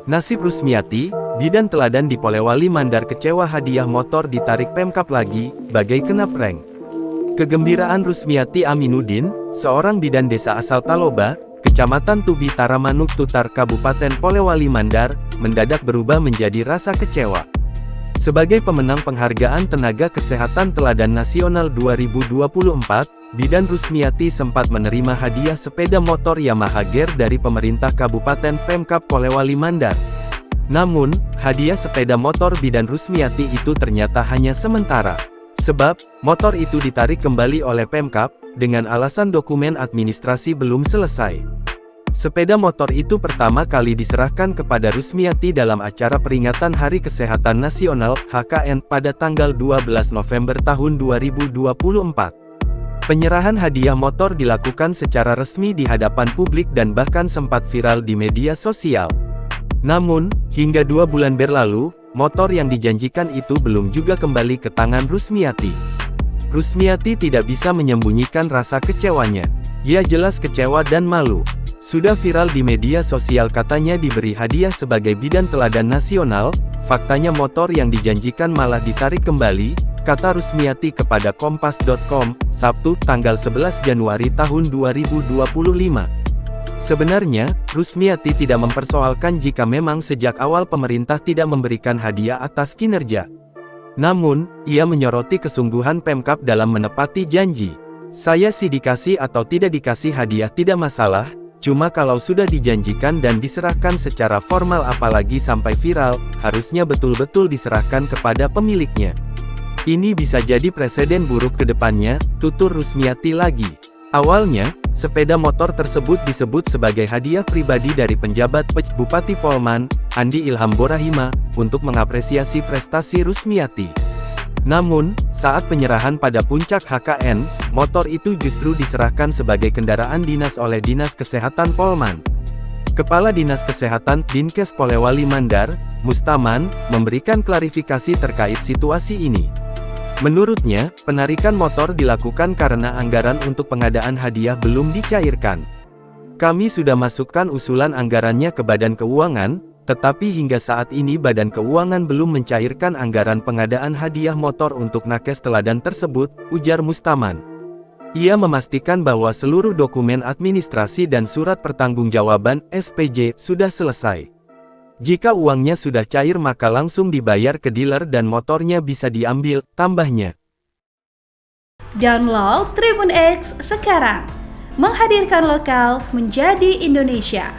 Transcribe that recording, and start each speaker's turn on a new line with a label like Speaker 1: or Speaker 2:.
Speaker 1: Nasib Rusmiati, bidan teladan di Polewali Mandar kecewa hadiah motor ditarik Pemkab lagi, bagai kena prank. Kegembiraan Rusmiati Aminuddin, seorang bidan desa asal Taloba, Kecamatan Tubi Taramanuk Tutar Kabupaten Polewali Mandar, mendadak berubah menjadi rasa kecewa. Sebagai pemenang penghargaan Tenaga Kesehatan Teladan Nasional 2024, Bidan Rusmiati sempat menerima hadiah sepeda motor Yamaha Gear dari pemerintah Kabupaten Pemkab Polewali Mandar. Namun, hadiah sepeda motor Bidan Rusmiati itu ternyata hanya sementara. Sebab, motor itu ditarik kembali oleh Pemkab, dengan alasan dokumen administrasi belum selesai. Sepeda motor itu pertama kali diserahkan kepada Rusmiati dalam acara peringatan Hari Kesehatan Nasional, HKN, pada tanggal 12 November tahun 2024. Penyerahan hadiah motor dilakukan secara resmi di hadapan publik dan bahkan sempat viral di media sosial. Namun, hingga 2 bulan berlalu, motor yang dijanjikan itu belum juga kembali ke tangan Rusmiati. Rusmiati tidak bisa menyembunyikan rasa kecewanya. Ia jelas kecewa dan malu. Sudah viral di media sosial katanya diberi hadiah sebagai bidan teladan nasional, faktanya motor yang dijanjikan malah ditarik kembali, kata Rusmiati kepada Kompas.com, Sabtu, tanggal 11 Januari tahun 2025. Sebenarnya, Rusmiati tidak mempersoalkan jika memang sejak awal pemerintah tidak memberikan hadiah atas kinerja. Namun, ia menyoroti kesungguhan Pemkab dalam menepati janji. Saya sih dikasih atau tidak dikasih hadiah tidak masalah, cuma kalau sudah dijanjikan dan diserahkan secara formal apalagi sampai viral, harusnya betul-betul diserahkan kepada pemiliknya. Ini bisa jadi presiden buruk ke depannya, tutur Rusmiati lagi. Awalnya, sepeda motor tersebut disebut sebagai hadiah pribadi dari penjabat Bupati Polman, Andi Ilham Borahima, untuk mengapresiasi prestasi Rusmiati. Namun, saat penyerahan pada puncak HKN, motor itu justru diserahkan sebagai kendaraan dinas oleh Dinas Kesehatan Polman. Kepala Dinas Kesehatan, Dinkes Polewali Mandar, Mustaman, memberikan klarifikasi terkait situasi ini. Menurutnya, penarikan motor dilakukan karena anggaran untuk pengadaan hadiah belum dicairkan. Kami sudah masukkan usulan anggarannya ke Badan Keuangan, tetapi hingga saat ini Badan Keuangan belum mencairkan anggaran pengadaan hadiah motor untuk nakes teladan tersebut, ujar Mustaman. Ia memastikan bahwa seluruh dokumen administrasi dan surat pertanggungjawaban (SPJ) sudah selesai. Jika uangnya sudah cair maka langsung dibayar ke dealer dan motornya bisa diambil, tambahnya.
Speaker 2: Download Tribun X sekarang, menghadirkan lokal menjadi Indonesia.